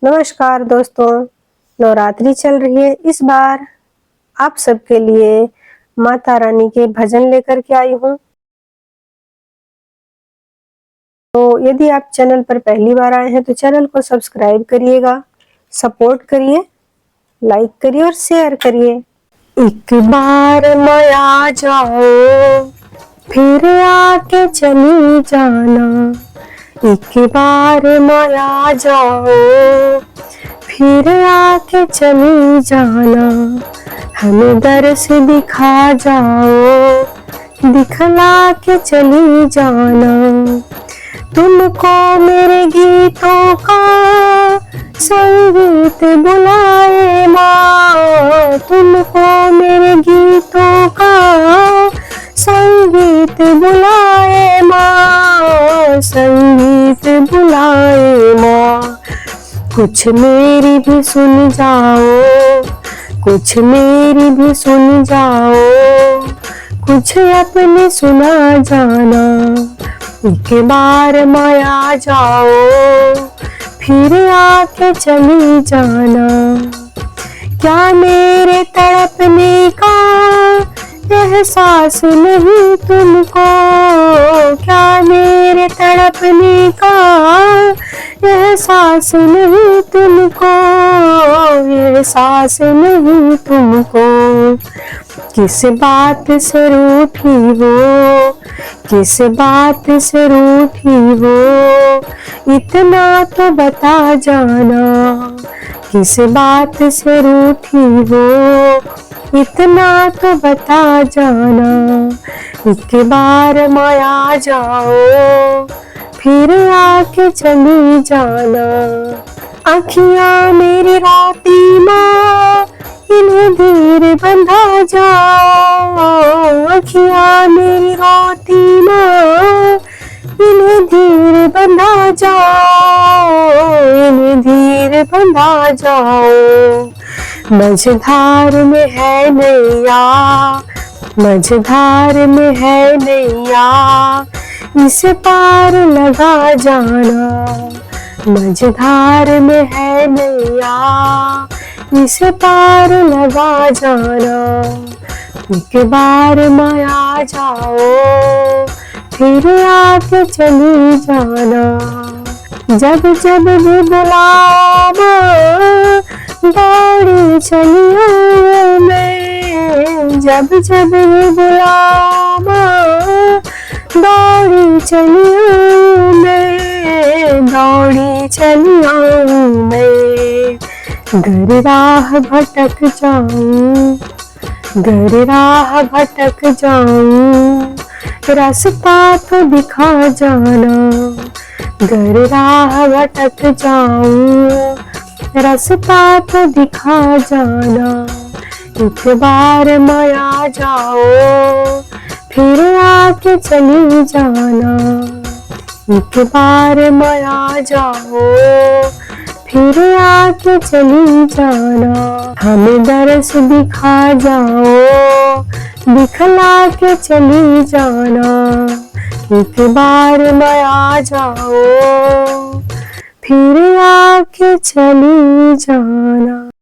नमस्कार दोस्तों, नवरात्रि चल रही है। इस बार आप सबके लिए माता रानी के भजन लेकर के आई हूँ। तो यदि आप चैनल पर पहली बार आए हैं तो चैनल को सब्सक्राइब करिएगा, सपोर्ट करिए, लाइक करिए और शेयर करिए। एक बार माया जाओ, फिर आके चली जाना। एक बार माया जाओ, फिर आके चली जाना। हमें दर्श दिखा जाओ, दिखला के चली जाना। तुमको मेरे गीतों का संगीत बुलाए माँ, तुमको मेरे गीतों का संगीत बुलाए माँ, संगीत बुलाए माँ। कुछ मेरी भी सुन जाओ, कुछ मेरी भी सुन जाओ, कुछ अपनी सुना जाना। एक बार माया जाओ, फिर आके चली जाना। क्या मेरे तड़पने का एहसास नहीं तुमको, क्या मेरे तड़पने का एहसास नहीं तुमको, एहसास नहीं तुमको। किस बात से रूठी हो, किस बात से रूठी हो, इतना तो बता जाना। किस बात से रूठी हो, इतना तो बता जाना। एक बार माया जाओ, फिर आके चली जाना। आँखियाँ मेरी राती माँ, इन्हें धीरे बंधा जाओ। आँखियाँ मेरी राती माँ, इन्हें धीरे बंधा जाओ, इन्हें धीरे बंधा जाओ। मझधार में है नैया, मझधार में है नैया, इस पार लगा जाना। मझधार में है नैया, इस पार लगा जाना। एक बार माया जाओ, फिर आके चली जाना। जब जब भी बुलाओ माँ, दौड़ी चली आऊँ मैं। जब जब भी बुलाओ माँ, दौड़ी चली आऊँ मैं, दौड़ी चली आऊँ मैं। घर राह भटक जाऊँ, घर राह भटक जाऊँ, रास्ता तो दिखा जाना। घर राह भटक जाऊँ, रास्ता तो दिखा जाना। एक बार माया जाओ, फिर आके चली जाना। एक बार माया जाओ, फिर आके चली जाना। हमें दर्श दिखा जाओ, दिखला के चली जाना। एक बार माया जाओ, फिर आके चली जाना।